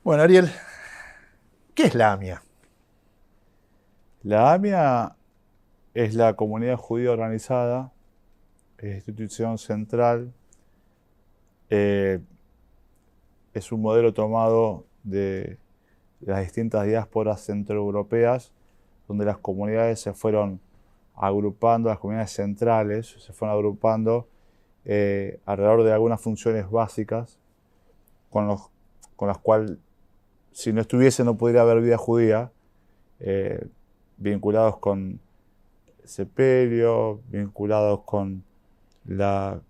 Bueno, Ariel, ¿qué es la AMIA? La AMIA es la Comunidad Judía Organizada, es institución central, eh, es un modelo tomado de las distintas diásporas centroeuropeas, donde las comunidades se fueron agrupando, las comunidades centrales se fueron agrupando alrededor de algunas funciones básicas con, los, con las cuales, si no estuviese, no podría haber vida judía, eh, vinculados con sepelio, vinculados con la,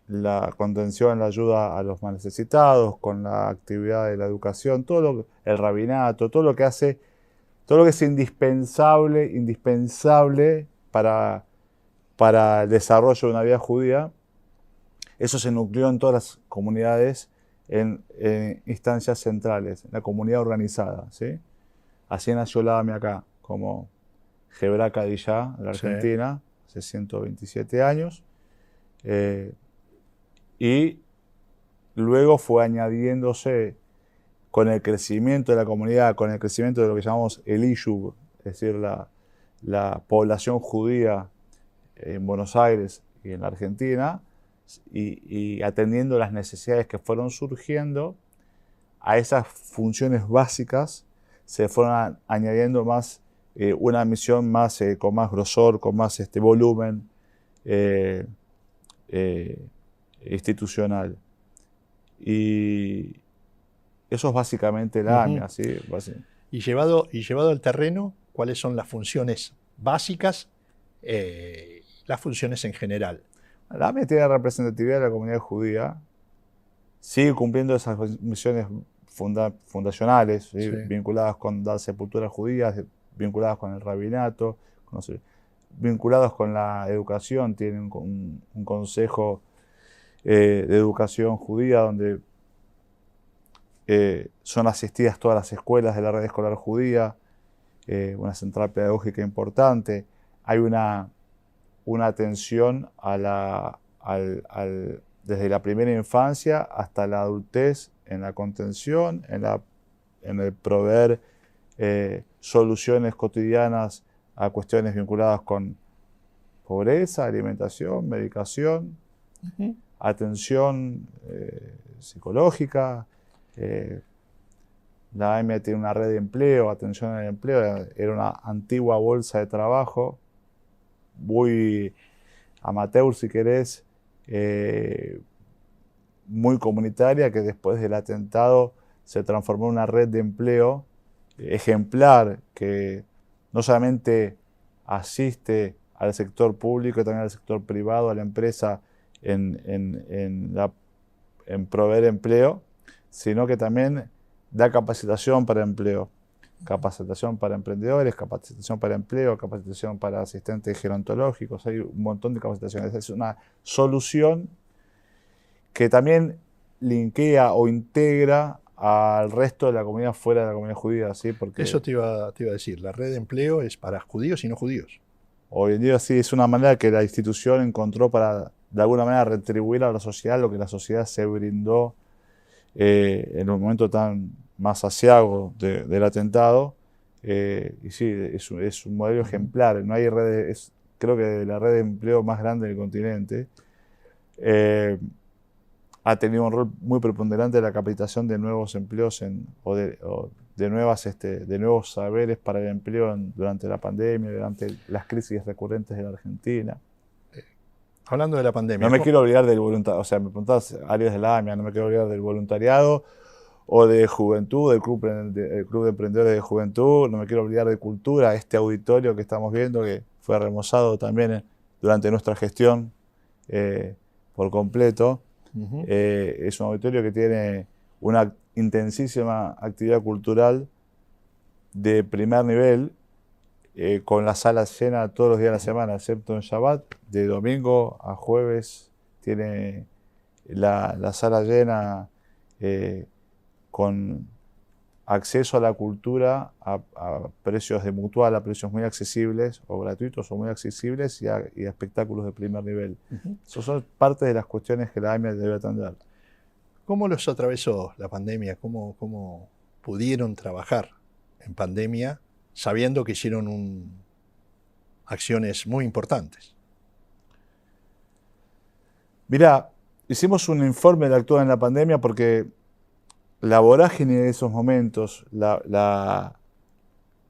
la contención, la ayuda a los más necesitados, con la actividad de la educación, el rabinato, todo lo que es indispensable para el desarrollo de una vida judía. Eso se nucleó en todas las comunidades en instancias centrales, en la comunidad organizada, ¿sí? Así nació la AMI acá, como Hebra Kadishá, en la Sí. Argentina, hace 127 años. eh, y luego fue añadiéndose con el crecimiento de la comunidad, con el crecimiento de lo que llamamos el Iyub, es decir, la población judía en Buenos Aires y en la Argentina, y atendiendo las necesidades que fueron surgiendo, a esas funciones básicas se fueron añadiendo más una misión más con más grosor, con más volumen eh, eh, institucional. Y eso es básicamente la Ujú. AMIA, ¿sí? Y llevado al terreno, ¿cuáles son las funciones básicas, las funciones en general? La AMIA tiene representatividad de la comunidad judía, sigue cumpliendo esas misiones fundacionales, ¿sí? Sí. Vinculadas con las sepulturas judías, vinculadas con el rabinato, vinculados con la educación, tienen un consejo de educación judía donde son asistidas todas las escuelas de la red escolar judía, una central pedagógica importante. Hay una atención desde la primera infancia hasta la adultez en la contención, en el proveer soluciones cotidianas a cuestiones vinculadas con pobreza, alimentación, medicación, Ujú. atención psicológica. eh, la AMIA tiene una red de empleo, atención al empleo, era una antigua bolsa de trabajo, muy amateur si querés, eh, muy comunitaria, que después del atentado se transformó en una red de empleo ejemplar que no solamente asiste al sector público, también al sector privado, a la empresa en proveer empleo, sino que también da capacitación para empleo, capacitación para emprendedores, capacitación para empleo, capacitación para asistentes gerontológicos, hay un montón de capacitaciones. Es una solución que también linkea o integra al resto de la comunidad fuera de la comunidad judía, ¿sí? Eso Porque te iba a decir. La red de empleo es para judíos y no judíos. hoy en día sí es una manera que la institución encontró para de alguna manera retribuir a la sociedad lo que la sociedad se brindó en un momento tan más aciago del atentado. Y sí, es un modelo Ujú. ejemplar. No hay creo que la red de empleo más grande del continente. Eh, ha tenido un rol muy preponderante en la capacitación de nuevos empleos o de nuevos saberes para el empleo durante la pandemia, durante las crisis recurrentes de la Argentina. Hablando de la No pandemia, me quiero olvidar del voluntariado, o sea, me preguntabas áreas de la AMIA, no me quiero olvidar del voluntariado o de juventud, el club de emprendedores de juventud, no me quiero olvidar de cultura, este auditorio que estamos viendo que fue remozado también durante nuestra gestión eh, por completo. ujú, Es un auditorio que tiene una intensísima actividad cultural de primer nivel, con la sala llena todos los días de la semana, excepto en Shabbat, de domingo a jueves tiene la sala llena eh, con acceso a la cultura a precios de mutual, a precios muy accesibles o gratuitos o muy accesibles y a espectáculos de primer nivel. ujú. Esas son parte de las cuestiones que la AMIA debe atender. ¿Cómo los atravesó la pandemia? ¿Cómo pudieron trabajar en pandemia sabiendo que hicieron acciones muy importantes? Mirá, hicimos un informe de actuar en la pandemia porque la vorágine de esos momentos, la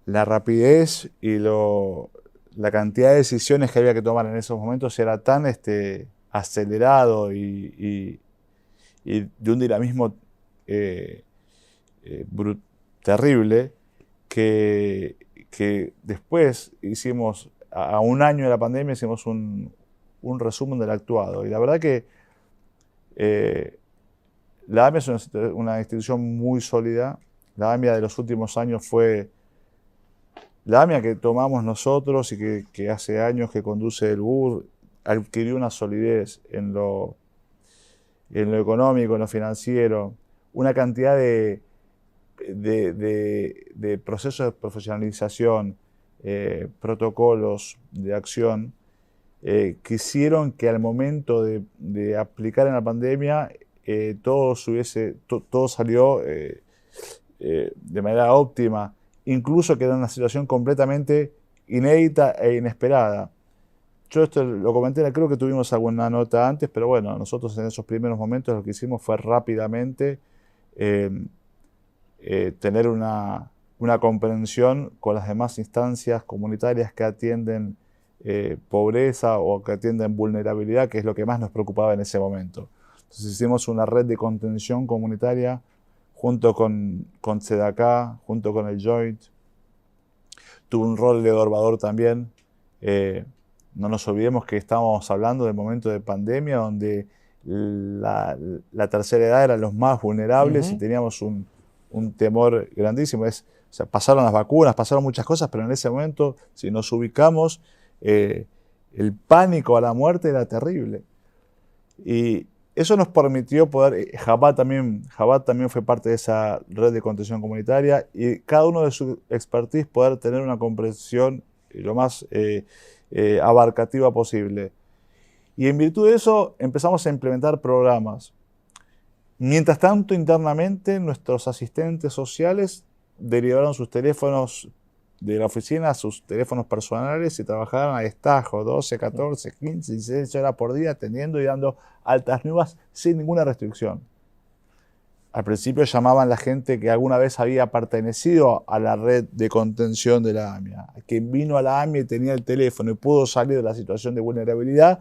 rapidez y la cantidad de decisiones que había que tomar en esos momentos era tan acelerado y de un dinamismo terrible que después hicimos, a un año de la pandemia, hicimos un resumen del actuado. Y la verdad que la AMIA es una institución muy sólida. La AMIA de los últimos años fue la AMIA que tomamos nosotros y que hace años que conduce el BUR, adquirió una solidez en lo económico, en lo financiero, una cantidad de procesos de profesionalización, protocolos de acción, que hicieron que al momento de aplicar en la pandemia todo salió de manera óptima, incluso que era una situación completamente inédita e inesperada. Yo esto lo comenté, creo que tuvimos alguna nota antes, pero bueno, nosotros en esos primeros momentos lo que hicimos fue rápidamente tener una comprensión con las demás instancias comunitarias que atienden pobreza o que atienden vulnerabilidad, que es lo que más nos preocupaba en ese momento. Entonces hicimos una red de contención comunitaria junto con Tzedakah, junto con el Joint. Tuvo un rol de Dorvador también. No nos olvidemos que estábamos hablando del momento de pandemia donde la tercera edad eran los más vulnerables y teníamos un temor grandísimo. O sea, pasaron las vacunas, pasaron muchas cosas, pero en ese momento, si nos ubicamos, el pánico a la muerte era terrible. Y eso nos permitió poder, Chabad también fue parte de esa red de contención comunitaria y cada uno de su expertise poder tener una comprensión lo más abarcativa posible. Y en virtud de eso empezamos a implementar programas. Mientras tanto, internamente, nuestros asistentes sociales derivaron sus teléfonos de la oficina a sus teléfonos personales y trabajaban a destajo, 12, 14, 15, 16 horas por día, atendiendo y dando altas nuevas sin ninguna restricción. Al principio llamaban la gente que alguna vez había pertenecido a la red de contención de la AMIA, que vino a la AMIA y tenía el teléfono y pudo salir de la situación de vulnerabilidad.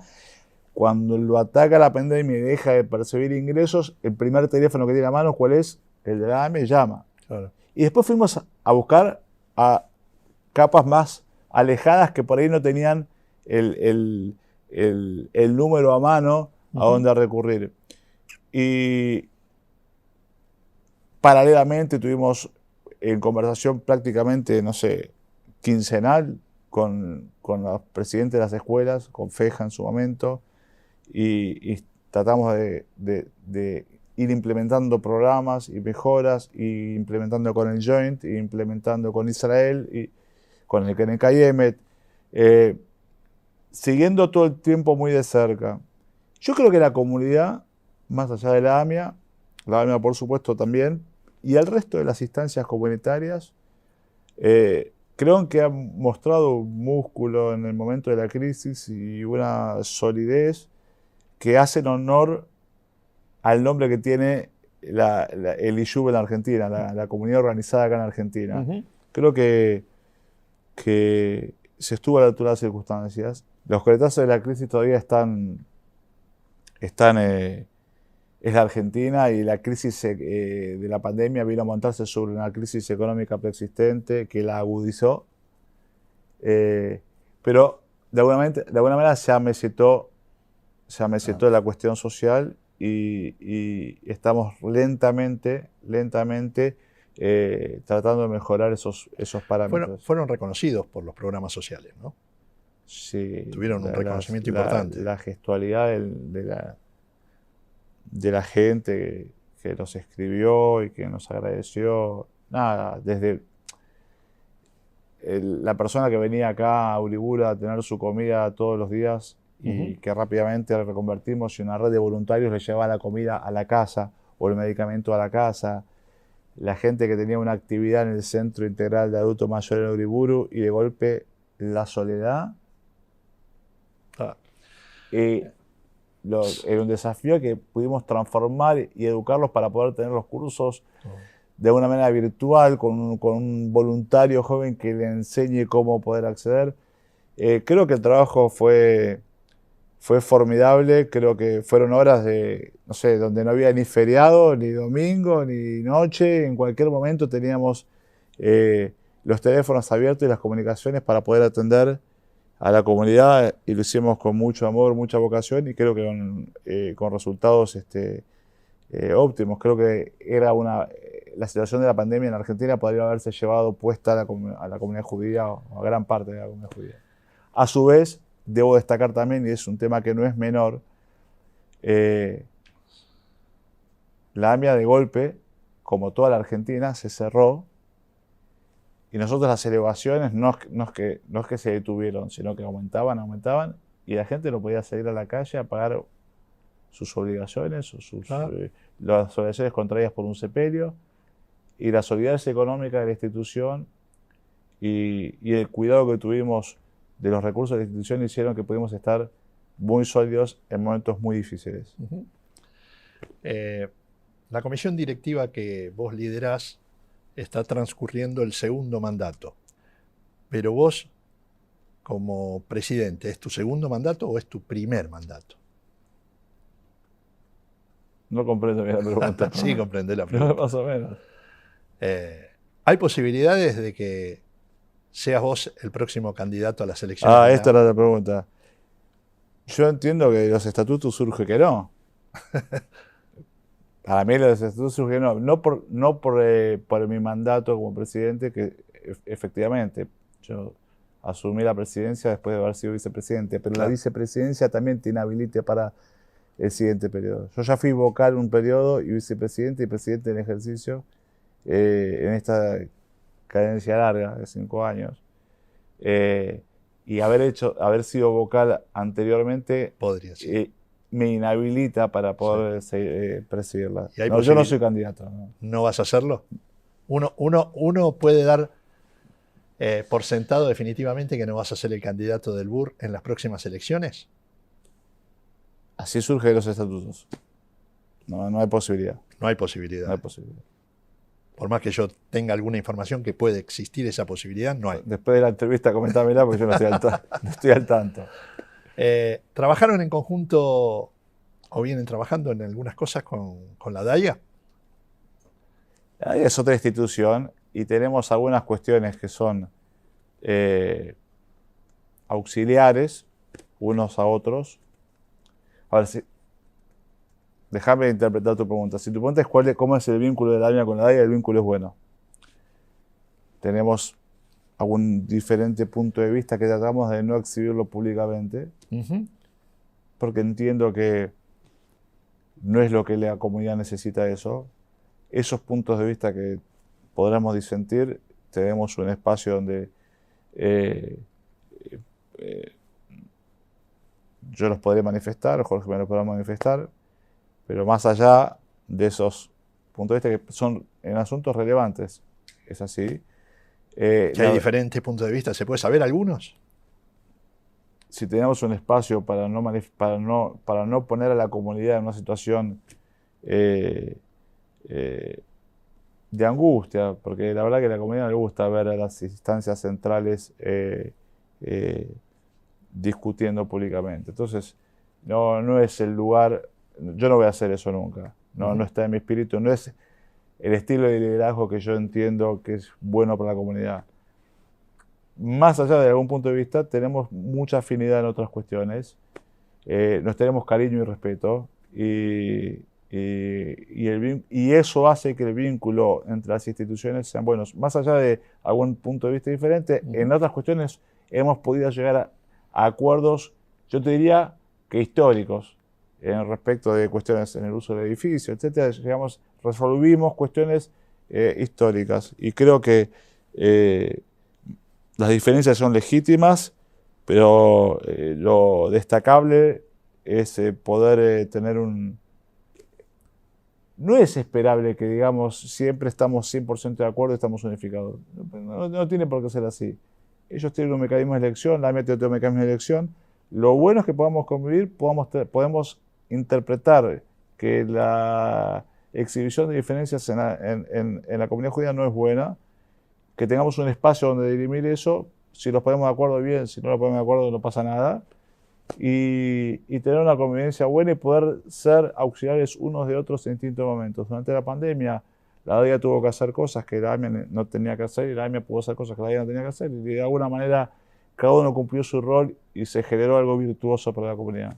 Cuando lo ataca la pandemia y deja de percibir ingresos, el primer teléfono que tiene a mano, ¿cuál es? El de la AMIA, llama. Claro. Y después fuimos a buscar a capas más alejadas que por ahí no tenían el número a mano a dónde recurrir. Y paralelamente tuvimos en conversación prácticamente, no sé, quincenal con los presidentes de las escuelas, con FEJA en su momento, y tratamos de ir implementando programas y mejoras, y implementando con el Joint, y implementando con Israel, y con el Keren Kayemet, siguiendo todo el tiempo muy de cerca. Yo creo que la comunidad, más allá de la AMIA por supuesto también, y el resto de las instancias comunitarias, creo que han mostrado un músculo en el momento de la crisis y una solidez que hacen honor al nombre que tiene el Iyub en la Argentina, la comunidad organizada acá en Argentina. Creo que se estuvo a la altura de las circunstancias. Los coletazos de la crisis todavía están es la Argentina, y la crisis de la pandemia vino a montarse sobre una crisis económica preexistente que la agudizó, pero de alguna manera se amesetó la cuestión social y estamos lentamente tratando de mejorar esos parámetros. Fueron reconocidos por los programas sociales, ¿no? Sí. Tuvieron un reconocimiento importante. La gestualidad de la gente que nos escribió y que nos agradeció. Nada, desde la persona que venía acá a Uribura a tener su comida todos los días y que rápidamente la reconvertimos y una red de voluntarios le llevaba la comida a la casa, o el medicamento a la casa, la gente que tenía una actividad en el Centro Integral de Adultos Mayores en Uriburu y de golpe la soledad. Era un desafío que pudimos transformar y educarlos para poder tener los cursos de una manera virtual, con un voluntario joven que le enseñe cómo poder acceder. Creo que el trabajo fue formidable. Creo que fueron horas de, no sé, donde no había ni feriado, ni domingo, ni noche. En cualquier momento teníamos los teléfonos abiertos y las comunicaciones para poder atender a la comunidad, y lo hicimos con mucho amor, mucha vocación, y creo que con resultados óptimos. Creo que era la situación de la pandemia en Argentina podría haberse llevado puesta a la comunidad judía, o a gran parte de la comunidad judía. A su vez, debo destacar también, y es un tema que no es menor, la AMIA de golpe, como toda la Argentina, se cerró, y nosotros las elevaciones no es que se detuvieron, sino que aumentaban, y la gente no podía salir a la calle a pagar sus obligaciones, las obligaciones contraídas por un sepelio, y la solidez económica de la institución y el cuidado que tuvimos de los recursos de la institución hicieron que pudimos estar muy sólidos en momentos muy difíciles. La comisión directiva que vos liderás está transcurriendo el segundo mandato, pero vos, como presidente, ¿es tu segundo mandato o es tu primer mandato? No comprendo bien la pregunta. Sí, comprendé la pregunta. Más o menos. ¿Hay posibilidades de que seas vos el próximo candidato a las elecciones? Esta era la pregunta. Yo entiendo que de los estatutos surge que no. Para mí los estatutos surge que no. No por mi mandato como presidente, que efectivamente yo asumí la presidencia después de haber sido vicepresidente, pero la vicepresidencia también te inhabilita para el siguiente periodo. Yo ya fui vocal un periodo y vicepresidente y presidente en ejercicio en esta cadencia larga de 5 años. Y haber sido vocal anteriormente podría ser. Me inhabilita para poder presidirla. No, yo no soy candidato. ¿No vas a hacerlo? Uno puede dar por sentado definitivamente que no vas a ser el candidato del BUR en las próximas elecciones. Así surge de los estatutos. No hay posibilidad. No hay posibilidad. No hay posibilidad. Por más que yo tenga alguna información que puede existir esa posibilidad, no hay. Después de la entrevista, comentámela porque yo no estoy al tanto. ¿Trabajaron en conjunto o vienen trabajando en algunas cosas con la DAIA? La DAIA es otra institución y tenemos algunas cuestiones que son auxiliares unos a otros. Ahora, déjame interpretar tu pregunta. Si tu pregunta es cómo es el vínculo de la AMIA con la DAIA, el vínculo es bueno. Tenemos algún diferente punto de vista que tratamos de no exhibirlo públicamente, porque entiendo que no es lo que la comunidad necesita eso. Esos puntos de vista que podremos disentir, tenemos un espacio donde yo los podré manifestar, Jorge me los podrá manifestar, pero más allá de esos puntos de vista que son en asuntos relevantes, es así. Que hay diferentes puntos de vista, ¿se puede saber algunos? Si tenemos un espacio para no poner a la comunidad en una situación de angustia, porque la verdad que a la comunidad le gusta ver a las instancias centrales discutiendo públicamente. Entonces, no es el lugar, yo no voy a hacer eso nunca, no está en mi espíritu, no es el estilo de liderazgo que yo entiendo que es bueno para la comunidad. Más allá de algún punto de vista, tenemos mucha afinidad en otras cuestiones, nos tenemos cariño y respeto, y eso hace que el vínculo entre las instituciones sean buenos. Más allá de algún punto de vista diferente, en otras cuestiones hemos podido llegar a acuerdos, yo te diría que históricos, en respecto de cuestiones en el uso del edificio, etcétera. Resolvimos cuestiones históricas, y creo que las diferencias son legítimas, pero lo destacable es poder tener no es esperable que, digamos, siempre estamos 100% de acuerdo y estamos unificados. No tiene por qué ser así. Ellos tienen un mecanismo de elección, la AMIA tiene otro mecanismo de elección. Lo bueno es que podamos convivir, podemos interpretar que la exhibición de diferencias en la comunidad judía no es buena, que tengamos un espacio donde dirimir eso, si nos ponemos de acuerdo bien, si no nos ponemos de acuerdo no pasa nada, y tener una convivencia buena y poder ser auxiliares unos de otros en distintos momentos. Durante la pandemia, la DAIA tuvo que hacer cosas que la AMIA no tenía que hacer y la AMIA pudo hacer cosas que la DAIA no tenía que hacer, y de alguna manera cada uno cumplió su rol y se generó algo virtuoso para la comunidad.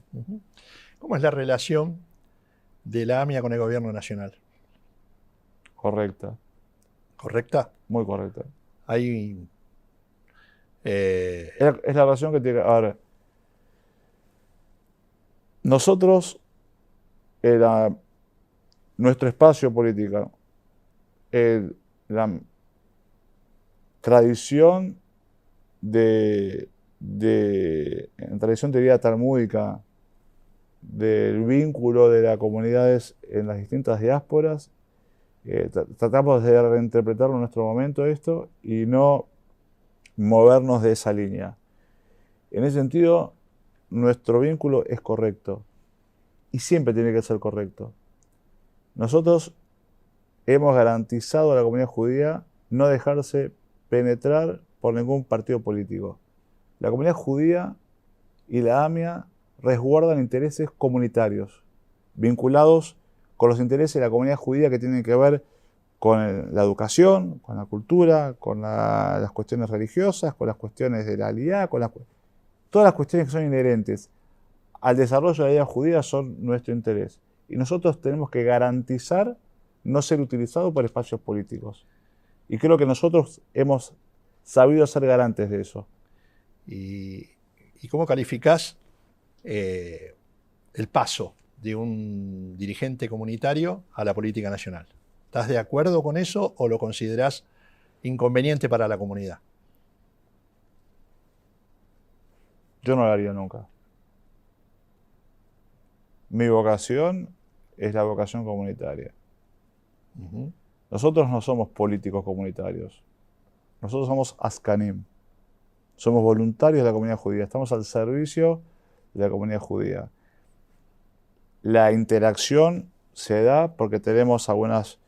¿Cómo es la relación de la AMIA con el gobierno nacional? Correcta. ¿Correcta? Muy correcta. Hay... Es la relación que tiene... Ahora, nosotros, nuestro espacio político, la tradición en tradición de vida talmúdica, del vínculo de las comunidades en las distintas diásporas, tratamos de reinterpretarlo en nuestro momento esto y no movernos de esa línea. En ese sentido, nuestro vínculo es correcto y siempre tiene que ser correcto. Nosotros hemos garantizado a la comunidad judía no dejarse penetrar por ningún partido político. La comunidad judía y la AMIA resguardan intereses comunitarios, vinculados con los intereses de la comunidad judía que tienen que ver con la educación, con la cultura, con las cuestiones religiosas, con las cuestiones de la aliyá, todas las cuestiones que son inherentes al desarrollo de la vida judía son nuestro interés. Y nosotros tenemos que garantizar no ser utilizados por espacios políticos. Y creo que nosotros hemos sabido ser garantes de eso. ¿Y cómo calificás el paso de un dirigente comunitario a la política nacional? ¿Estás de acuerdo con eso o lo considerás inconveniente para la comunidad? Yo no lo haría nunca. Mi vocación es la vocación comunitaria. Nosotros no somos políticos comunitarios. Nosotros somos askanim. Somos voluntarios de la comunidad judía. Estamos al servicio de la comunidad judía. La interacción se da porque tenemos algunas...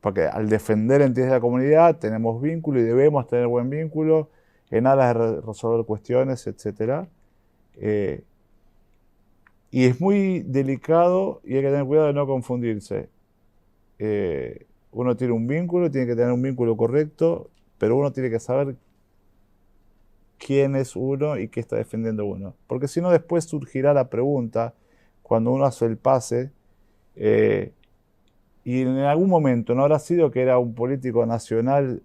porque al defender el interés de la comunidad tenemos vínculo y debemos tener buen vínculo en aras de resolver cuestiones, etc. Y es muy delicado y hay que tener cuidado de no confundirse. Uno tiene un vínculo, tiene que tener un vínculo correcto, pero uno tiene que saber quién es uno y qué está defendiendo uno. Porque si no, después surgirá la pregunta, cuando uno hace el pase, y en algún momento no habrá sido que era un político nacional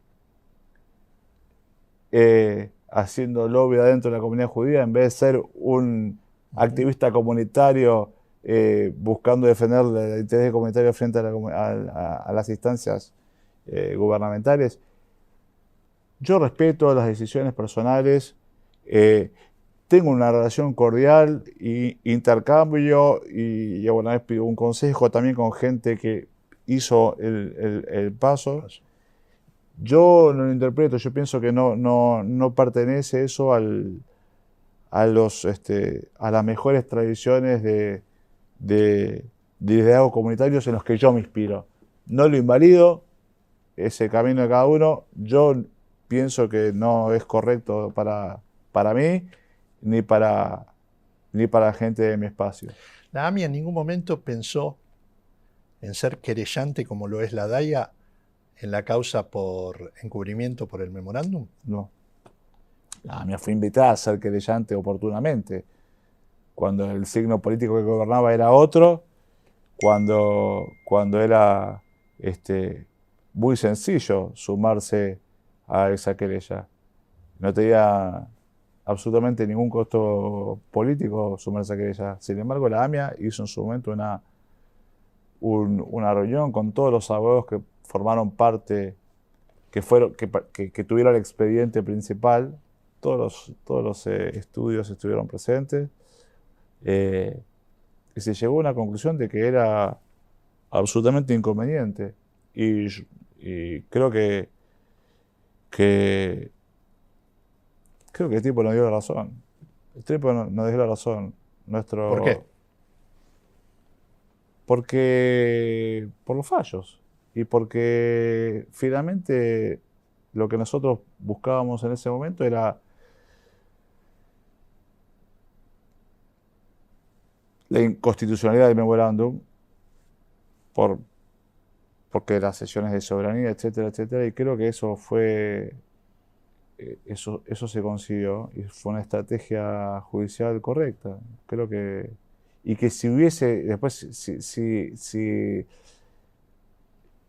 haciendo lobby adentro de la comunidad judía, en vez de ser un activista comunitario buscando defender el interés comunitario frente a las instancias gubernamentales. Yo respeto las decisiones personales, tengo una relación cordial y intercambio y alguna vez pido un consejo también con gente que hizo el paso. Yo no lo interpreto, yo pienso que no pertenece eso a las mejores tradiciones de liderazgos comunitarios en los que yo me inspiro. No lo invalido, es el camino de cada uno. Yo pienso que no es correcto para mí ni para la gente de mi espacio. ¿La AMIA en ningún momento pensó en ser querellante como lo es la DAIA en la causa por encubrimiento por el memorándum? No. La AMIA fue invitada a ser querellante oportunamente, cuando el signo político que gobernaba era otro, cuando era muy sencillo sumarse a esa querella. No tenía absolutamente ningún costo político sumarse a esa querella. Sin embargo, la AMIA hizo en su momento una reunión con todos los abogados que formaron parte, que tuvieron el expediente principal. Todos los estudios estuvieron presentes. Y se llegó a una conclusión de que era absolutamente inconveniente. Y creo que el tipo nos dio la razón. El tipo nos dio la razón. ¿Por qué? Porque por los fallos. Y porque finalmente lo que nosotros buscábamos en ese momento era la inconstitucionalidad del memorándum, porque las sesiones de soberanía, etcétera, etcétera, y creo que eso eso se consiguió y fue una estrategia judicial correcta. Creo que, y que si hubiese, después, si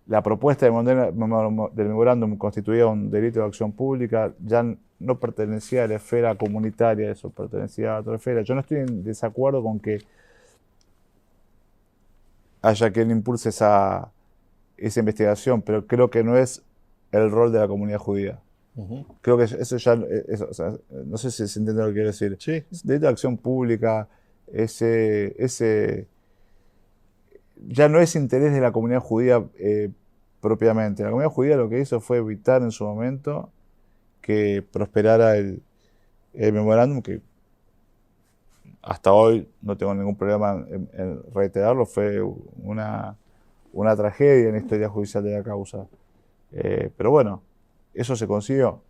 la propuesta del memorándum constituía un delito de acción pública, ya no pertenecía a la esfera comunitaria, eso pertenecía a otra esfera. Yo no estoy en desacuerdo con que haya quien impulse esa investigación, pero creo que no es el rol de la comunidad judía. Creo que eso ya, o sea, no sé si se entiende lo que quiero decir. Sí. Es delito de acción pública, ya no es interés de la comunidad judía propiamente. La comunidad judía lo que hizo fue evitar en su momento que prosperara el memorándum, que hasta hoy no tengo ningún problema en reiterarlo, fue una tragedia en la historia judicial de la causa. Pero bueno, eso se consiguió.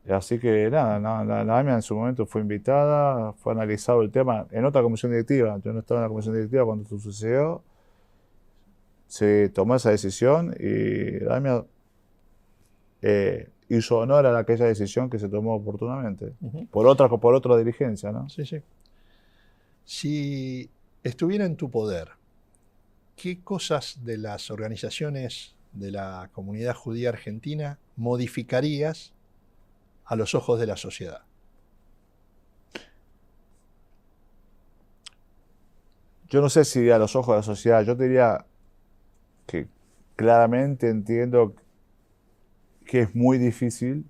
Así que nada, la AMIA en su momento fue invitada, fue analizado el tema en otra comisión directiva. Yo no estaba en la comisión directiva cuando esto sucedió. Se tomó esa decisión y la AMIA hizo honor a aquella decisión que se tomó oportunamente. Por otra dirigencia, ¿no? Sí, sí. Si estuviera en tu poder, ¿qué cosas de las organizaciones de la comunidad judía argentina modificarías a los ojos de la sociedad? Yo no sé si a los ojos de la sociedad, yo te diría que claramente entiendo que es muy difícil,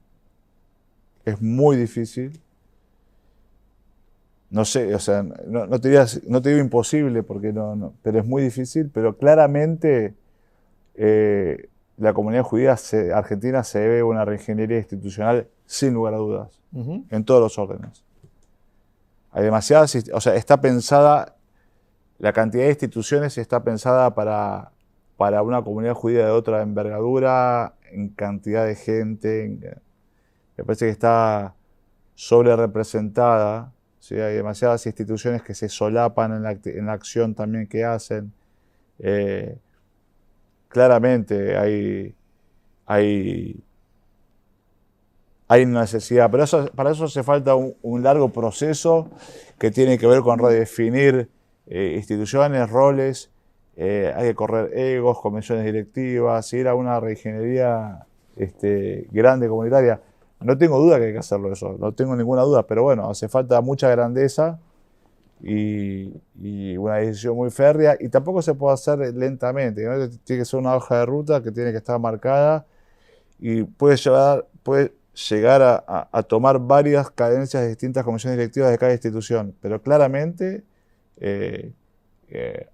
no sé, o sea, no te digo imposible, porque pero es muy difícil, pero claramente la comunidad judía argentina se debe a una reingeniería institucional sin lugar a dudas, en todos los órdenes. Hay demasiadas, o sea, está pensada, la cantidad de instituciones está pensada para una comunidad judía de otra envergadura, en cantidad de gente, me parece que está sobre representada. ¿Sí? Hay demasiadas instituciones que se solapan en la acción también que hacen. Claramente hay una necesidad, pero para eso hace falta un largo proceso que tiene que ver con redefinir instituciones, roles, hay que correr egos, comisiones directivas, ir a una reingeniería grande, comunitaria. No tengo duda que hay que hacerlo eso, no tengo ninguna duda, pero bueno, hace falta mucha grandeza y una decisión muy férrea, y tampoco se puede hacer lentamente, ¿no? Tiene que ser una hoja de ruta que tiene que estar marcada y puede llegar a tomar varias cadencias de distintas comisiones directivas de cada institución, pero claramente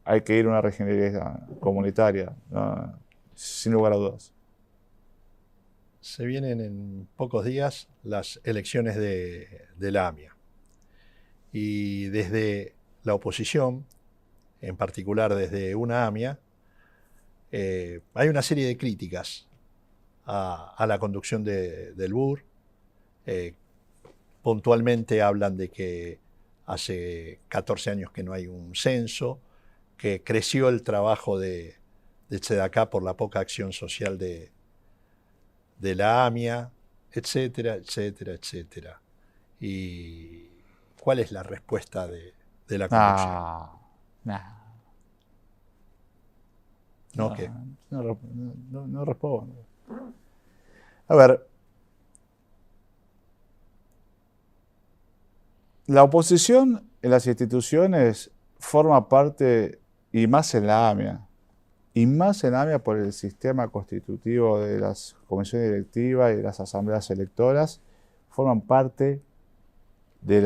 hay que ir a una reingeniería comunitaria, ¿no? Sin lugar a dudas. Se vienen en pocos días las elecciones de la AMIA. Y desde la oposición, en particular desde una AMIA, hay una serie de críticas a la conducción del BUR. Puntualmente hablan de que hace 14 años que no hay un censo, que creció el trabajo de Tzedakah por la poca acción social de la AMIA, etcétera, etcétera, etcétera. ¿Y cuál es la respuesta de la conducción? ¿No qué? No respondo. A ver, la oposición en las instituciones forma parte, y más en la AMIA, por el sistema constitutivo de las comisiones directivas y de las asambleas electoras, forman parte de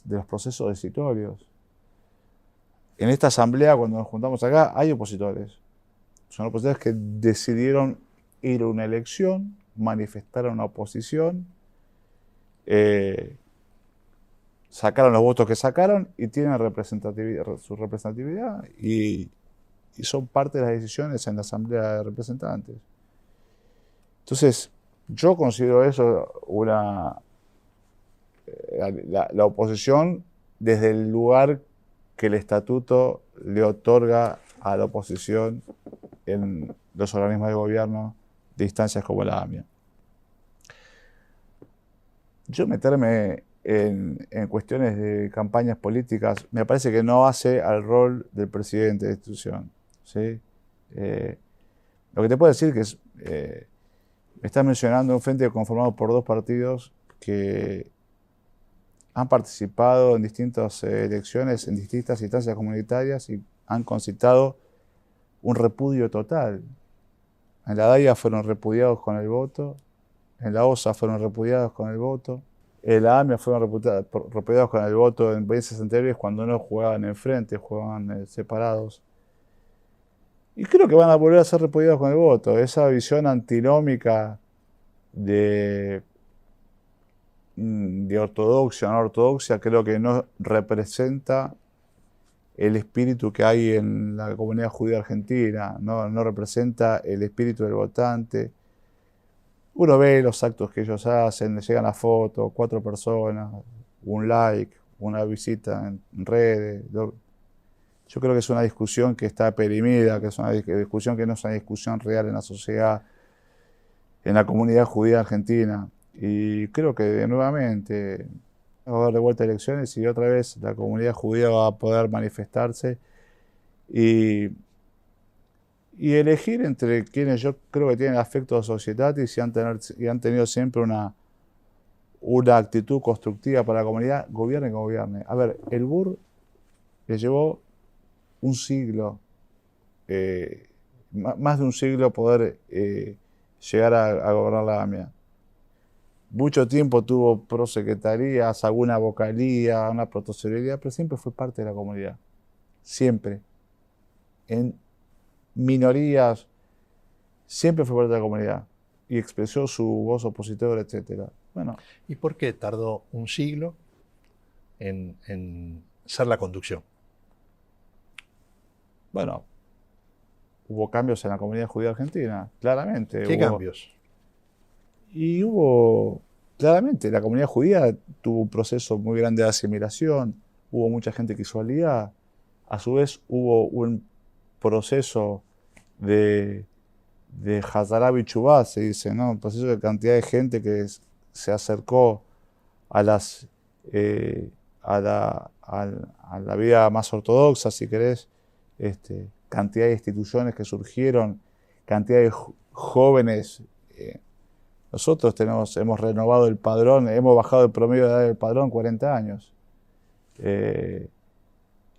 los procesos decitorios. en esta asamblea, cuando nos juntamos acá, hay opositores. Son opositores que decidieron ir a una elección, manifestaron una oposición, sacaron los votos que sacaron y tienen su representatividad y son parte de las decisiones en la Asamblea de Representantes. Entonces, yo considero eso la oposición desde el lugar que el estatuto le otorga a la oposición en los organismos de gobierno de instancias como la AMIA. Yo meterme en cuestiones de campañas políticas me parece que no hace al rol del presidente de la institución, ¿sí? Lo que te puedo decir es que me estás mencionando un frente conformado por 2 partidos que han participado en distintas elecciones, en distintas instancias comunitarias y han concitado un repudio total. En la DAIA fueron repudiados con el voto, en la OSA fueron repudiados con el voto, en la AMIA fueron repudiados con el voto en veces anteriores cuando no jugaban en frente, jugaban separados. Y creo que van a volver a ser repudiados con el voto. Esa visión antinómica de ortodoxia, no ortodoxia, creo que no representa el espíritu que hay en la comunidad judía argentina, no representa el espíritu del votante. Uno ve los actos que ellos hacen, les llegan las fotos, 4 personas, un like, una visita en redes. Yo creo que es una discusión que está perimida, que es una discusión que no es una discusión real en la sociedad, en la comunidad judía argentina. Y creo que nuevamente va a haber de vuelta elecciones y otra vez la comunidad judía va a poder manifestarse y elegir entre quienes yo creo que tienen afecto a societatis y han tenido siempre una actitud constructiva para la comunidad, gobierne como gobierne. A ver, el BUR le llevó un siglo, más de un siglo poder llegar a gobernar la AMIA. Mucho tiempo tuvo prosecretarías, alguna vocalía, una protocolería, pero siempre fue parte de la comunidad. Siempre. En minorías, siempre fue parte de la comunidad. Y expresó su voz opositora, etc. Bueno. ¿Y por qué tardó un siglo en ser la conducción? Bueno, hubo cambios en la comunidad judía argentina, claramente. ¿Qué cambios? Y claramente, la comunidad judía tuvo un proceso muy grande de asimilación, hubo mucha gente que hizo aliyá, a su vez hubo un proceso de Hazará Bichubá, se dice, ¿no? Un proceso de cantidad de gente que se acercó a la vida más ortodoxa, si querés, cantidad de instituciones que surgieron, cantidad de jóvenes. Nosotros hemos renovado el padrón, hemos bajado el promedio de edad del padrón 40 años.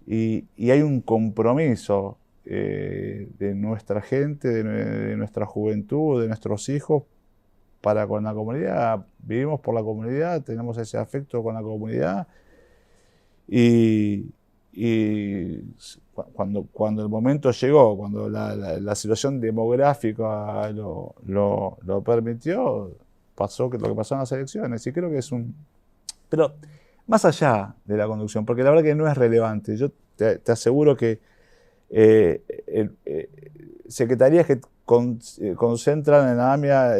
Y hay un compromiso de nuestra gente, de nuestra juventud, de nuestros hijos, para con la comunidad. Vivimos por la comunidad, tenemos ese afecto con la comunidad. Y cuando el momento llegó, cuando la situación demográfica lo permitió, pasó lo que pasó en las elecciones. Y creo que es Pero más allá de la conducción, porque la verdad que no es relevante. Yo te aseguro que secretarías que concentran en la AMIA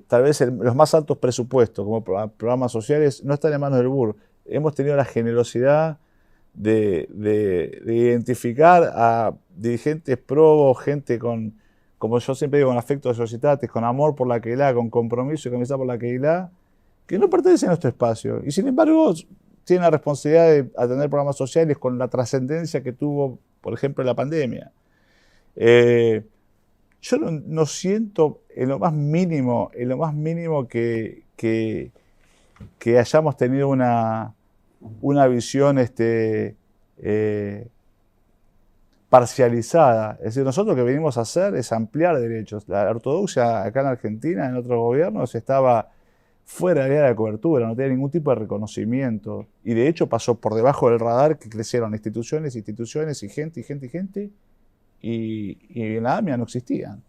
tal vez los más altos presupuestos, como programas sociales, no están en manos del BUR. Hemos tenido la generosidad de identificar a dirigentes probos, gente como yo siempre digo, con afecto de societatis, con amor por la Kehilá, con compromiso y con amistad por la Kehilá, que no pertenecen a nuestro espacio. Y sin embargo, tienen la responsabilidad de atender programas sociales con la trascendencia que tuvo, por ejemplo, la pandemia. Yo no siento en lo más mínimo que hayamos tenido una visión parcializada. Es decir, nosotros lo que venimos a hacer es ampliar derechos. La ortodoxia acá en Argentina, en otros gobiernos, estaba fuera de la cobertura, no tenía ningún tipo de reconocimiento. Y de hecho pasó por debajo del radar que crecieron instituciones, instituciones y gente, y gente, y gente. Y en la AMIA no existían.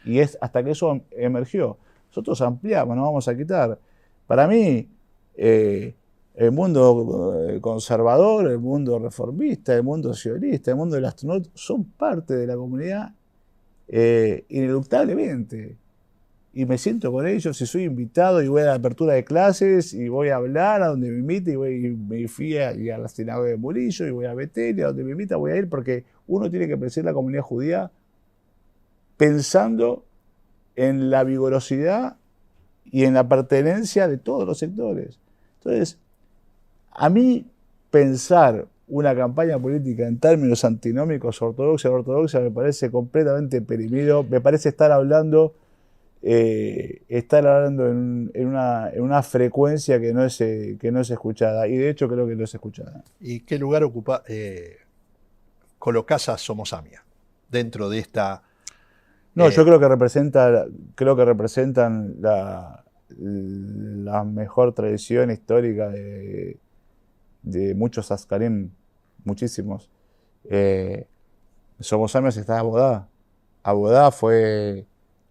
Y es hasta que eso emergió. Nosotros ampliamos, no vamos a quitar. Para mí, el mundo conservador, el mundo reformista, el mundo sionista, el mundo del astronauta, son parte de la comunidad ineluctablemente. Y me siento con ellos y soy invitado y voy a la apertura de clases y voy a hablar a donde me invite y me fui a la sinagoga de Murillo y voy a Betel y a donde me invita voy a ir porque uno tiene que presidir la comunidad judía pensando en la vigorosidad y en la pertenencia de todos los sectores. Entonces, a mí pensar una campaña política en términos antinómicos ortodoxa me parece completamente perimido, me parece estar hablando en una frecuencia que no es escuchada, y de hecho creo que no es escuchada. ¿Y qué lugar colocás a Somos AMIA dentro de esta? No, yo creo que representan la mejor tradición histórica de muchos Askarim, muchísimos. Somos AMIA está en Abodá. Abodá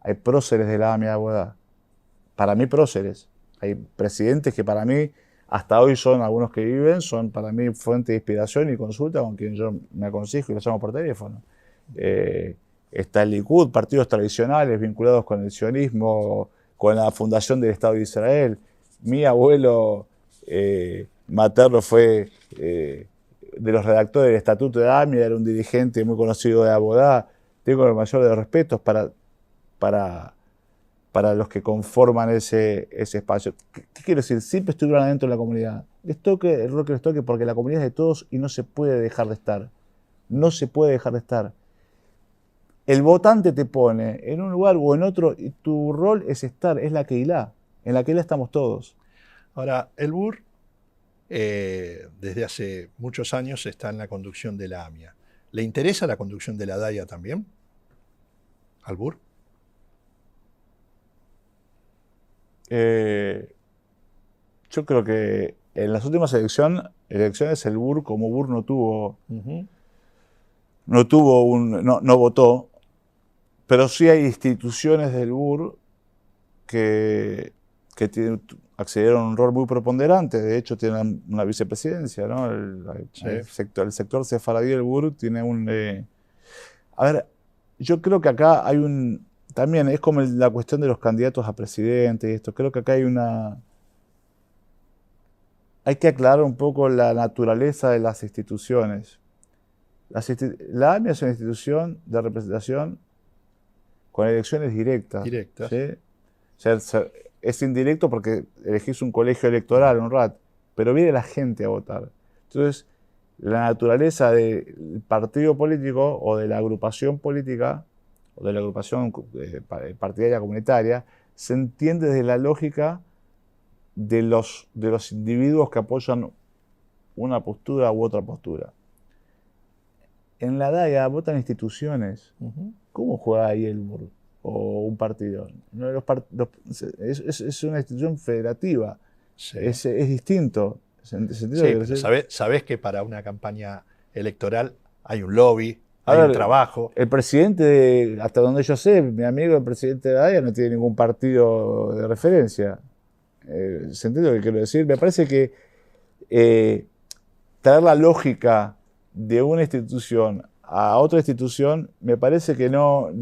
hay próceres de la AMIA de Abodá. Para mí próceres. Hay presidentes que para mí, hasta hoy son algunos que viven, son para mí fuente de inspiración y consulta con quien yo me aconsejo y los llamo por teléfono. Está el Likud, partidos tradicionales vinculados con el sionismo, con la fundación del Estado de Israel. Mi abuelo materno fue de los redactores del Estatuto de AMIA, era un dirigente muy conocido de Abodá. Tengo el mayor de los respetos para los que conforman ese espacio. ¿Qué quiero decir? Siempre estuvieron adentro de la comunidad. Les toque el rol que les toque porque la comunidad es de todos y no se puede dejar de estar. No se puede dejar de estar. El votante te pone en un lugar o en otro y tu rol es estar, es la Keilah. En la Keilah estamos todos. Ahora, el BUR desde hace muchos años está en la conducción de la AMIA. ¿Le interesa la conducción de la DAIA también? ¿Al BUR? Yo creo que en las últimas elecciones el BUR, como BUR no votó, pero sí hay instituciones del BUR que accedieron a un rol muy preponderante. De hecho, tienen una vicepresidencia, ¿no? El sector sefaradí del BUR tiene a ver, yo creo que acá hay también es como la cuestión de los candidatos a presidente y esto. Creo que acá hay que aclarar un poco la naturaleza de las instituciones. La AMIA es una institución de representación con elecciones directas. ¿Sí? O sea, es indirecto porque elegís un colegio electoral, un RAT, pero viene la gente a votar. Entonces, la naturaleza del partido político o de la agrupación política o de la agrupación partidaria comunitaria se entiende desde la lógica de los individuos que apoyan una postura u otra postura. En la DAIA votan instituciones. ¿Cómo juega ahí el BUR o un partido? No, es una institución federativa. Sí. Es distinto. Sí, sabés que para una campaña electoral hay un lobby, hay un trabajo. El presidente, hasta donde yo sé, mi amigo el presidente de la DAIA no tiene ningún partido de referencia. ¿Se entiende lo que quiero decir? Me parece que traer la lógica de una institución a otra institución me parece que no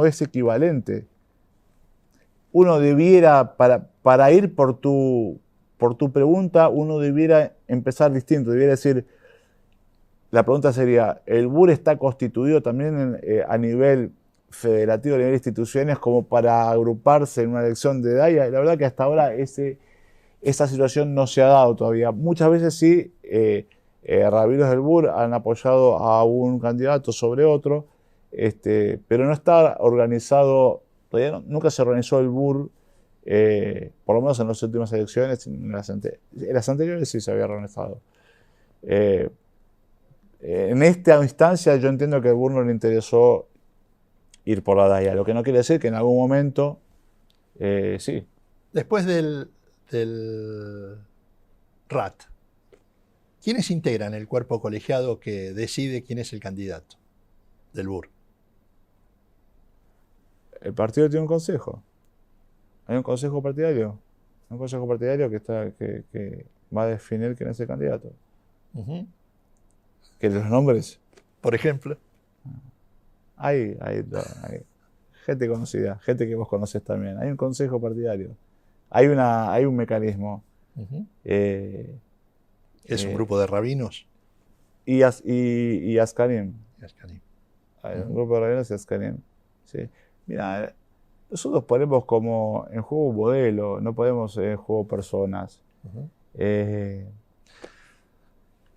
es equivalente. Uno debiera, para ir por tu pregunta, uno debiera empezar distinto. Debiera decir, la pregunta sería, ¿el BUR está constituido también a nivel federativo, a nivel de instituciones, como para agruparse en una elección de DAIA? La verdad que hasta ahora esa situación no se ha dado todavía. Muchas veces sí, rabinos del BUR han apoyado a un candidato sobre otro, pero no está organizado, todavía nunca se organizó el BUR, por lo menos en las últimas elecciones. En las anteriores sí se había organizado. En esta instancia yo entiendo que al BUR no le interesó ir por la DAIA, lo que no quiere decir que en algún momento sí. Después del RAT, ¿quiénes integran el cuerpo colegiado que decide quién es el candidato del BUR? El partido tiene un consejo. Hay un consejo partidario. Un consejo partidario que va a definir quién es el candidato. Ujú. Que los nombres, Por ejemplo. hay gente conocida, gente que vos conocés también. Hay un consejo partidario. Hay un mecanismo. Ujú. Eh, Es un eh, grupo de rabinos. y Ascarim. Ascani. Hay un Ujú. grupo de rabinos y Ascarim. Sí. Mira, nosotros ponemos como en juego un modelo, no ponemos en juego personas. Ujú. Eh,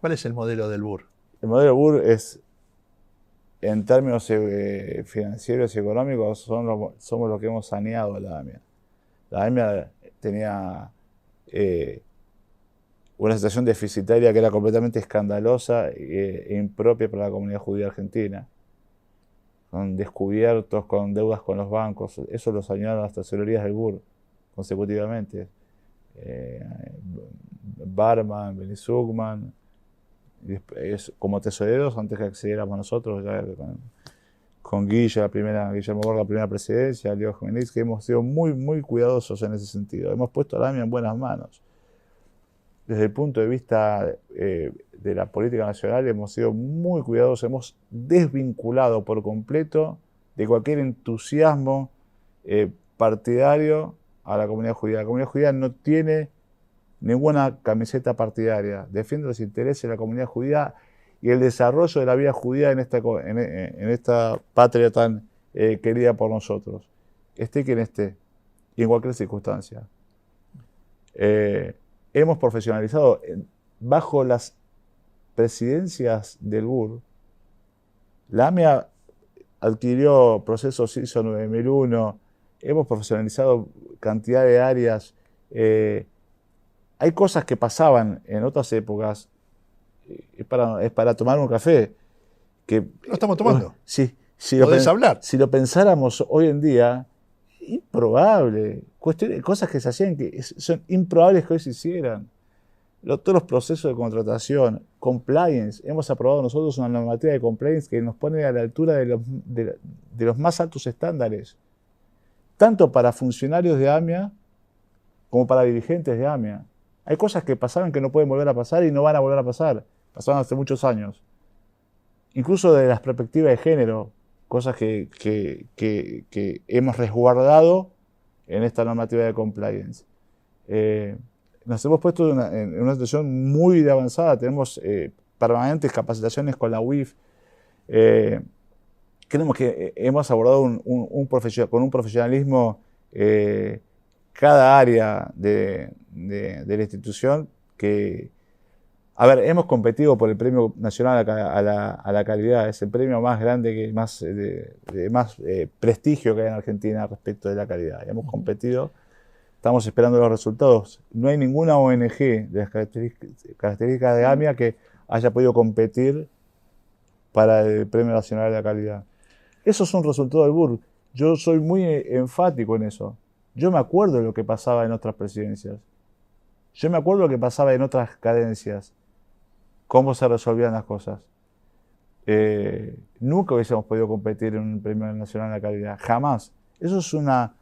¿Cuál es el modelo del BUR? el modelo BUR es, en términos financieros y económicos, somos los que hemos saneado la AMIA. La AMIA tenía una situación deficitaria que era completamente escandalosa e impropia para la comunidad judía argentina, con descubiertos, con deudas con los bancos. Eso lo sanearon las tesorerías del BUR consecutivamente. Eh, Barman, Benny Sugman, como tesoreros antes que accediéramos nosotros, ya con Guillermo Borga, la primera presidencia, Leo Jiménez, que hemos sido muy cuidadosos en ese sentido. Hemos puesto a la AMIA en buenas manos. Desde el punto de vista de la política nacional hemos sido muy cuidadosos, hemos desvinculado por completo de cualquier entusiasmo partidario a la comunidad judía. La comunidad judía no tiene ninguna camiseta partidaria, defiende los intereses de la comunidad judía y el desarrollo de la vida judía en esta patria tan querida por nosotros, esté quien esté, y en cualquier circunstancia. Hemos profesionalizado bajo las presidencias del BUR. La AMIA adquirió procesos ISO 9001, hemos profesionalizado cantidad de áreas. Hay cosas que pasaban en otras épocas, es para tomar un café, que Lo estamos tomando. si Podés hablar. si lo pensáramos hoy en día, improbable. Cosas que se hacían que son improbables que hoy se hicieran. Todos los procesos de contratación, compliance, hemos aprobado nosotros una normativa de compliance que nos pone a la altura de los más altos estándares, tanto para funcionarios de AMIA como para dirigentes de AMIA. Hay cosas que pasaron que no pueden volver a pasar y no van a volver a pasar. Pasaron hace muchos años. Incluso desde la perspectiva de género, cosas que hemos resguardado en esta normativa de compliance. Nos hemos puesto en una situación muy avanzada, tenemos permanentes capacitaciones con la UIF. Creemos que hemos abordado con un profesionalismo cada área de la institución que, a ver, hemos competido por el Premio Nacional a la Calidad, es el premio más grande, de más prestigio que hay en Argentina respecto de la calidad. Hemos competido, estamos esperando los resultados. No hay ninguna ONG de las características de AMIA que haya podido competir para el Premio Nacional de la Calidad. Eso es un resultado del BUR. Yo soy muy enfático en eso. Yo me acuerdo de lo que pasaba en otras presidencias. Yo me acuerdo de lo que pasaba en otras cadencias. Cómo se resolvían las cosas. Nunca hubiésemos podido competir en un Premio Nacional de la Calidad. Jamás. Eso es una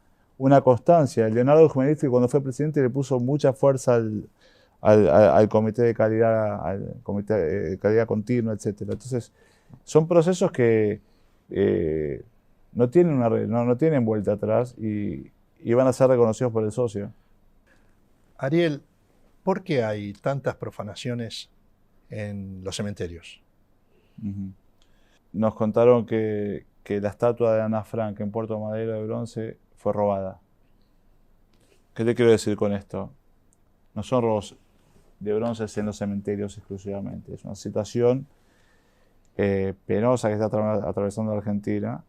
constancia. Leonardo Gimenez, cuando fue presidente, le puso mucha fuerza al Comité de Calidad, al Comité de Calidad Continua, etc. Entonces, son procesos que no tienen vuelta atrás y van a ser reconocidos por el socio. Ariel, ¿por qué hay tantas profanaciones en los cementerios? Nos contaron que la estatua de Ana Frank en Puerto Madero de bronce fue robada. ¿Qué te quiero decir con esto? No son robos de bronce en los cementerios exclusivamente. Es una situación penosa que está atravesando la Argentina,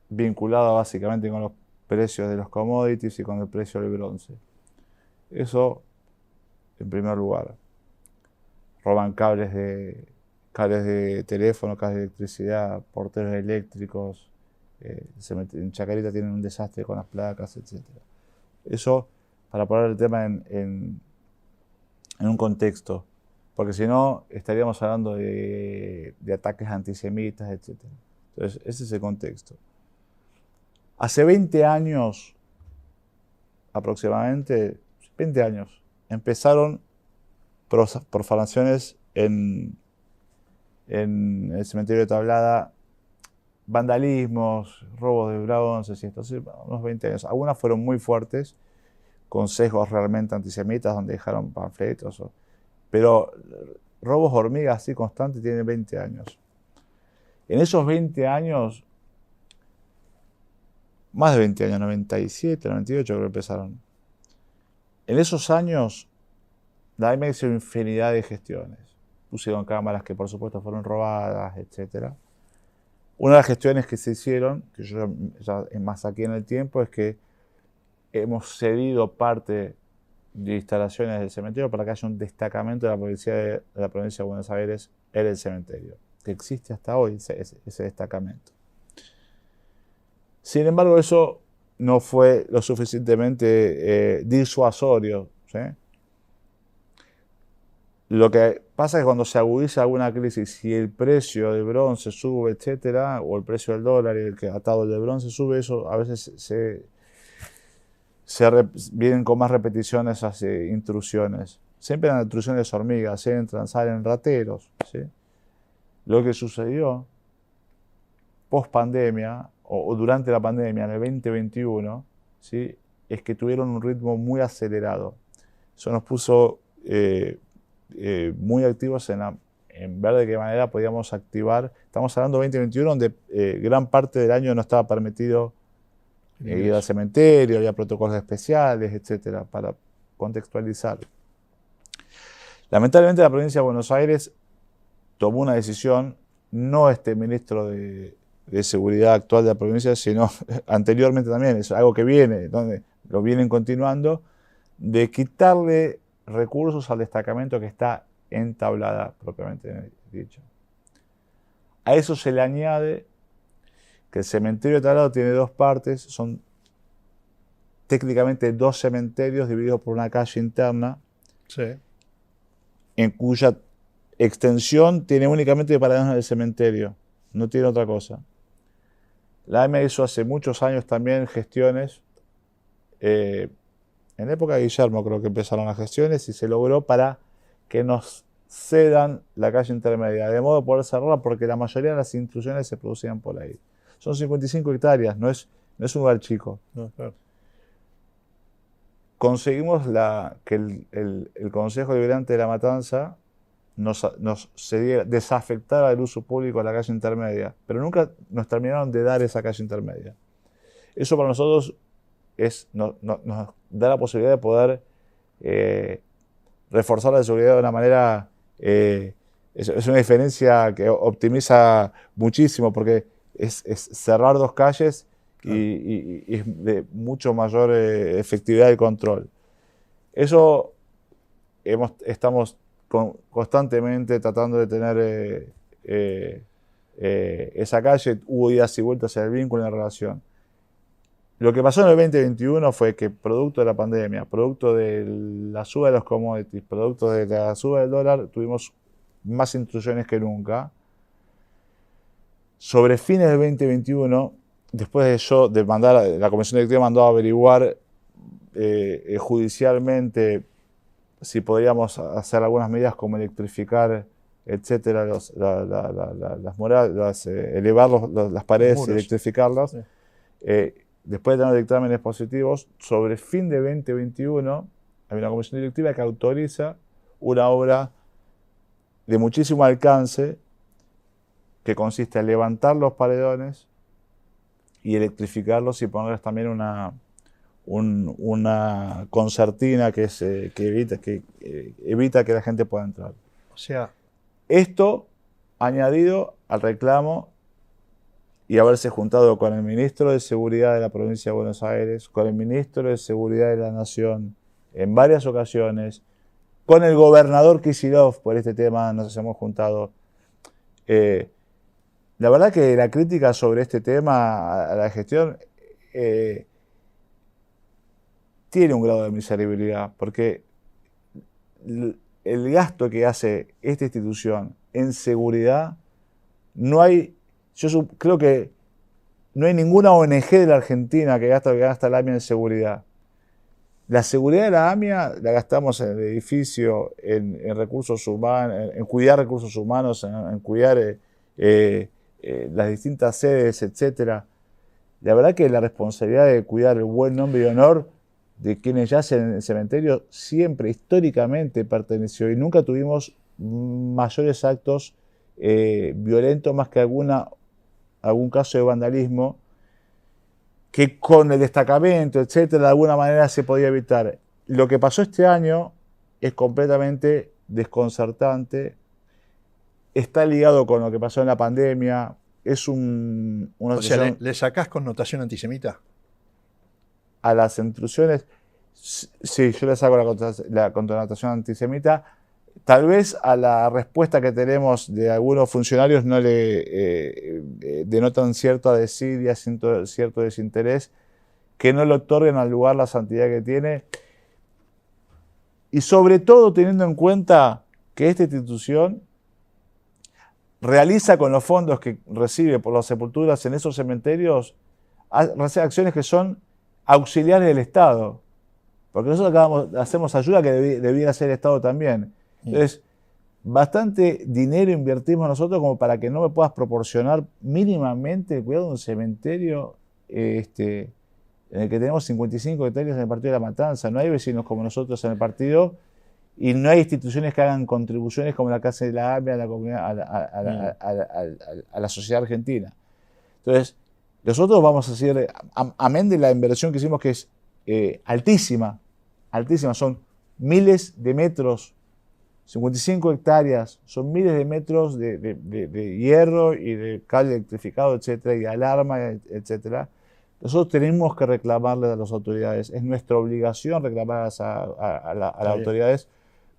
vinculada básicamente con los precios de los commodities y con el precio del bronce. Eso, en primer lugar. Roban cables de teléfono, cables de electricidad, porteros eléctricos. En Chacarita tienen un desastre con las placas, etc. Eso para poner el tema en un contexto, porque si no estaríamos hablando de ataques antisemitas, etc. Entonces, ese es el contexto. Hace 20 años, aproximadamente, 20 años, empezaron profanaciones en el cementerio de Tablada, vandalismos, robos de bronces y esto, unos 20 años. Algunas fueron muy fuertes, con sesgos realmente antisemitas, donde dejaron panfletos, pero robos hormigas así constantes tienen 20 años. En esos 20 años, más de 20 años, 97, 98 creo que empezaron. En esos años, la AME hizo infinidad de gestiones. Pusieron cámaras que por supuesto fueron robadas, etc. Una de las gestiones que se hicieron, que yo ya más aquí en el tiempo, es que hemos cedido parte de instalaciones del cementerio para que haya un destacamento de la policía de la provincia de Buenos Aires en el cementerio, que existe hasta hoy ese destacamento. Sin embargo, eso no fue lo suficientemente disuasorio, ¿sí? Lo que pasa es que cuando se agudiza alguna crisis y el precio del bronce sube, etcétera, o el precio del dólar y el que atado al del bronce sube, eso a veces vienen con más repeticiones esas intrusiones. Siempre eran intrusiones hormigas, entran, salen rateros, ¿sí? Lo que sucedió post pandemia o durante la pandemia en el 2021, ¿sí? Es que tuvieron un ritmo muy acelerado. Eso nos puso muy activos en ver de qué manera podíamos activar. Estamos hablando de 2021, donde gran parte del año no estaba permitido ir al cementerio, había protocolos especiales, etcétera, para contextualizar. Lamentablemente la provincia de Buenos Aires tomó una decisión, no este ministro de Seguridad actual de la provincia, sino anteriormente también, es algo que viene, donde lo vienen continuando, de quitarle recursos al destacamento que está en Tablada, propiamente dicho. A eso se le añade que el cementerio de Tablada tiene dos partes, son técnicamente dos cementerios divididos por una calle interna, sí, en cuya extensión tiene únicamente paradas del cementerio, no tiene otra cosa. La AME hizo hace muchos años también gestiones, en la época de Guillermo creo que empezaron las gestiones y se logró para que nos cedan la calle intermedia, de modo de poder cerrarla porque la mayoría de las intrusiones se producían por ahí. Son 55 hectáreas, no es un lugar chico. no, claro. Conseguimos que el Consejo Deliberante de la Matanza nos cediera, desafectara el uso público a la calle intermedia, pero nunca nos terminaron de dar esa calle intermedia. Eso para nosotros nos da la posibilidad de poder reforzar la seguridad de una manera, es una diferencia que optimiza muchísimo porque es cerrar dos calles y es de mucho mayor efectividad y control. Eso estamos constantemente tratando de tener esa calle. Hubo idas y vueltas en el vínculo, en la relación. Lo que pasó en el 2021 fue que producto de la pandemia, producto de la suba de los commodities, producto de la suba del dólar, tuvimos más intrusiones que nunca. Sobre fines del 2021, después de mandar, la Comisión Directiva mandó a averiguar judicialmente si podríamos hacer algunas medidas como electrificar, etcétera, elevar las paredes y electrificarlas. Sí. Después de tener dictámenes positivos, sobre fin de 2021 hay una comisión directiva que autoriza una obra de muchísimo alcance que consiste en levantar los paredones y electrificarlos y ponerles también una concertina que evita que la gente pueda entrar. O sea, esto añadido al reclamo y haberse juntado con el ministro de Seguridad de la provincia de Buenos Aires, con el ministro de Seguridad de la Nación en varias ocasiones, con el gobernador Kicillof, por este tema nos hemos juntado. La verdad que la crítica sobre este tema a la gestión tiene un grado de miseribilidad, porque el gasto que hace esta institución en seguridad, no hay, creo que no hay ninguna ONG de la Argentina que gasta la AMIA en seguridad. La seguridad de la AMIA la gastamos en el edificio, en recursos humanos, en cuidar recursos humanos, en cuidar las distintas sedes, etcétera. La verdad que la responsabilidad de cuidar el buen nombre y honor de quienes yacen en el cementerio siempre, históricamente, perteneció y nunca tuvimos mayores actos violentos más que algún caso de vandalismo que con el destacamento, etcétera, de alguna manera se podía evitar. Lo que pasó este año es completamente desconcertante, está ligado con lo que pasó en la pandemia, es una O sea, ¿le sacás connotación antisemita? A las intrusiones, sí, yo le saco la connotación antisemita. Tal vez a la respuesta que tenemos de algunos funcionarios no le denotan cierta desidia, cierto desinterés, que no le otorguen al lugar la santidad que tiene. Y sobre todo teniendo en cuenta que esta institución realiza con los fondos que recibe por las sepulturas en esos cementerios, hace acciones que son auxiliares del Estado. Porque nosotros hacemos ayuda que debiera hacer el Estado también. Entonces, bastante dinero invertimos nosotros como para que no me puedas proporcionar mínimamente el cuidado de un cementerio en el que tenemos 55 hectáreas en el partido de La Matanza. No hay vecinos como nosotros en el partido y no hay instituciones que hagan contribuciones como la que hace la AMIA a la comunidad, a la sociedad argentina. Entonces, nosotros vamos a hacer, amén de la inversión que hicimos, que es altísima, son miles de metros, 55 hectáreas, son miles de metros de hierro y de cable electrificado, etcétera, y de alarma, etcétera. Nosotros tenemos que reclamarle a las autoridades, es nuestra obligación reclamar a las autoridades,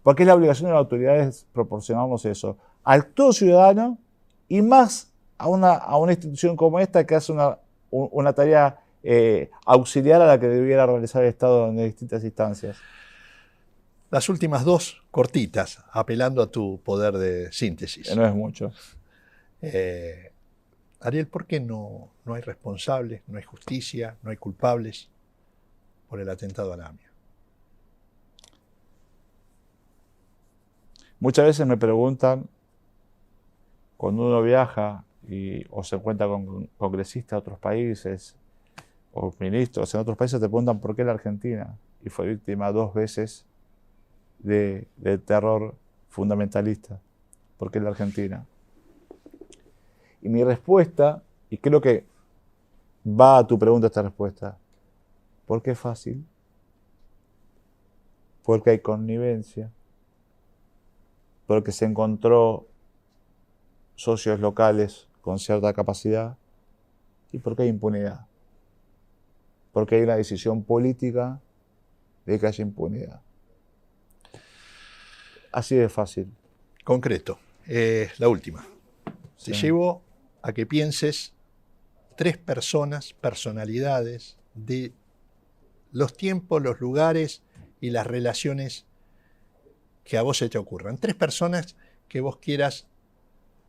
porque es la obligación de las autoridades proporcionarnos eso. A todo ciudadano y más a una institución como esta que hace una tarea auxiliar a la que debiera realizar el Estado en distintas instancias. Las últimas dos, cortitas, apelando a tu poder de síntesis. No es mucho. Ariel, ¿por qué no hay responsables, no hay justicia, no hay culpables por el atentado a la AMIA? Muchas veces me preguntan, cuando uno viaja o se encuentra con congresistas de otros países o ministros en otros países, te preguntan por qué la Argentina, y fue víctima 2 veces de terror fundamentalista. ¿Por qué la Argentina? Y mi respuesta, y creo que va a tu pregunta esta respuesta, porque es fácil, porque hay connivencia, porque se encontró socios locales con cierta capacidad y porque hay impunidad, porque hay una decisión política de que haya impunidad. Así de fácil. Concreto. La última. Sí. Te llevo a que pienses 3 personas, personalidades de los tiempos, los lugares y las relaciones que a vos se te ocurran. 3 personas que vos quieras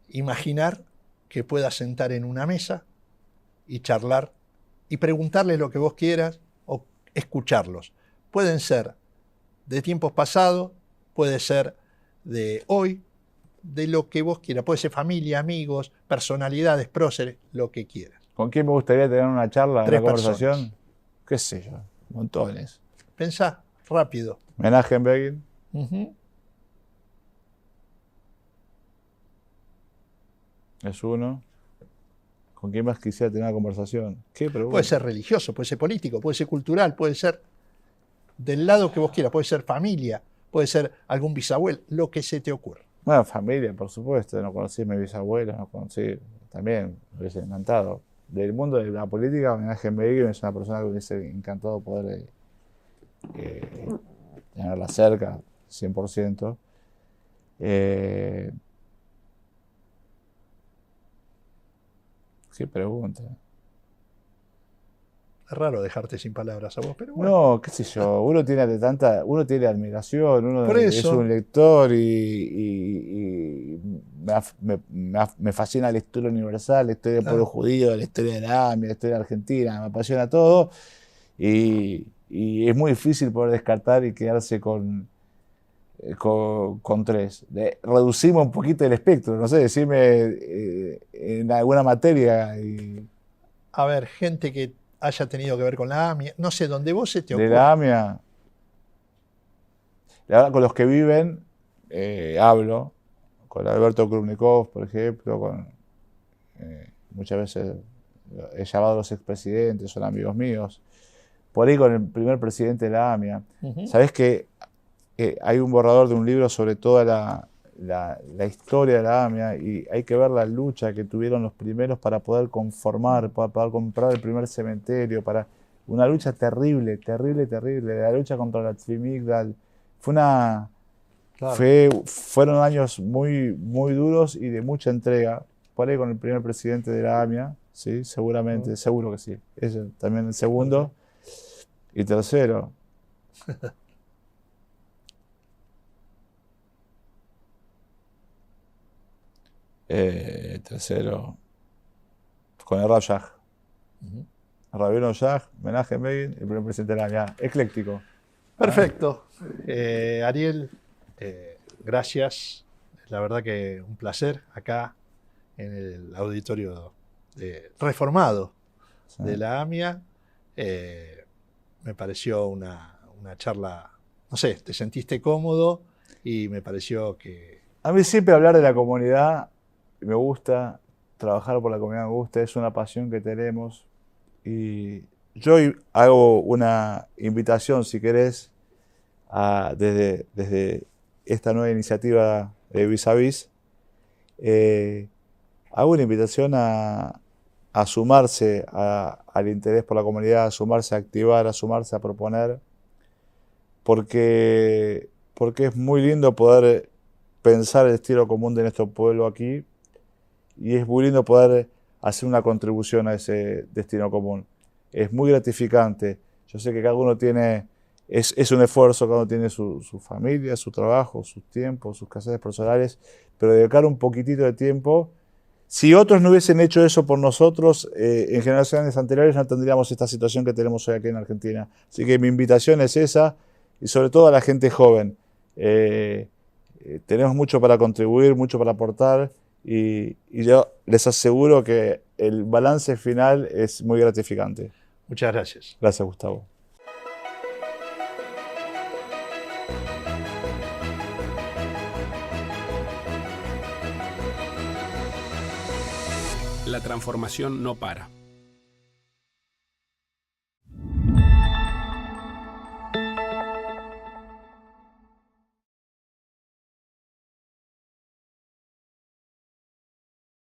imaginar que puedas sentar en una mesa y charlar y preguntarles lo que vos quieras o escucharlos. Pueden ser de tiempos pasados, puede ser de hoy, de lo que vos quieras. Puede ser familia, amigos, personalidades, próceres, lo que quieras. ¿Con quién me gustaría tener una charla, 3 una conversación? personas. ¿Qué sé yo? Montones. Pensá rápido. Menachem-Begin. Es uno. ¿Con quién más quisiera tener una conversación? ¿Qué pregunta? Puede ser religioso, puede ser político, puede ser cultural, puede ser del lado que vos quieras, puede ser familia, puede ser algún bisabuelo, lo que se te ocurra. Bueno, familia, por supuesto. No conocí a mi bisabuela, no conocí, también me hubiese encantado. Del mundo de la política, Menachem-Begin es una persona que me hubiese encantado poder tenerla cerca, 100%. Qué pregunta. Es raro dejarte sin palabras a vos, pero bueno. No, qué sé yo, uno tiene admiración, uno Por es eso. un lector y me fascina la historia universal, la historia del pueblo Claro. judío, la historia de la AMIA, la historia de Argentina, me apasiona todo y es muy difícil poder descartar y quedarse con tres. Reducimos un poquito el espectro, no sé, decirme en alguna materia A ver, gente que haya tenido que ver con la AMIA, no sé, donde vos se te de la ocurra. AMIA. La verdad, con los que viven, hablo, con Alberto Krumnikov, por ejemplo, muchas veces he llamado a los expresidentes, son amigos míos. Por ahí con el primer presidente de la AMIA. Ujú. ¿Sabés que hay un borrador de un libro sobre toda la historia de la AMIA y hay que ver la lucha que tuvieron los primeros para poder conformar, para poder comprar el primer cementerio, para una lucha terrible, terrible, terrible, la lucha contra la Trimigdal. Claro. Fueron años muy, muy duros y de mucha entrega. Por ahí con el primer presidente de la AMIA, sí, seguramente, seguro que sí. Ese también el segundo. Y tercero, con el Rav Shach. Ujú. Rabino Shach, Menachem Begin, el primer presidente de la AMIA. Ecléctico. Perfecto. Ariel, gracias. La verdad que un placer acá en el auditorio reformado Sí. de la AMIA. Me pareció una charla, no sé, te sentiste cómodo y me pareció que... A mí siempre hablar de la comunidad me gusta, trabajar por la comunidad me gusta, es una pasión que tenemos. Y yo hago una invitación, si querés, desde esta nueva iniciativa de Vis a Vis, hago una invitación a sumarse al interés por la comunidad, a sumarse a activar, a sumarse a proponer, porque es muy lindo poder pensar el estilo común de nuestro pueblo aquí y es muy lindo poder hacer una contribución a ese destino común. Es muy gratificante. Yo sé que cada uno es un esfuerzo, cada uno tiene su familia, su trabajo, sus tiempos, sus quehaceres personales, pero dedicar un poquitito de tiempo. Si otros no hubiesen hecho eso por nosotros, en generaciones anteriores no tendríamos esta situación que tenemos hoy aquí en Argentina. Así que mi invitación es esa, y sobre todo a la gente joven. Tenemos mucho para contribuir, mucho para aportar, y yo les aseguro que el balance final es muy gratificante. Muchas gracias. Gracias, Gustavo. La transformación no para.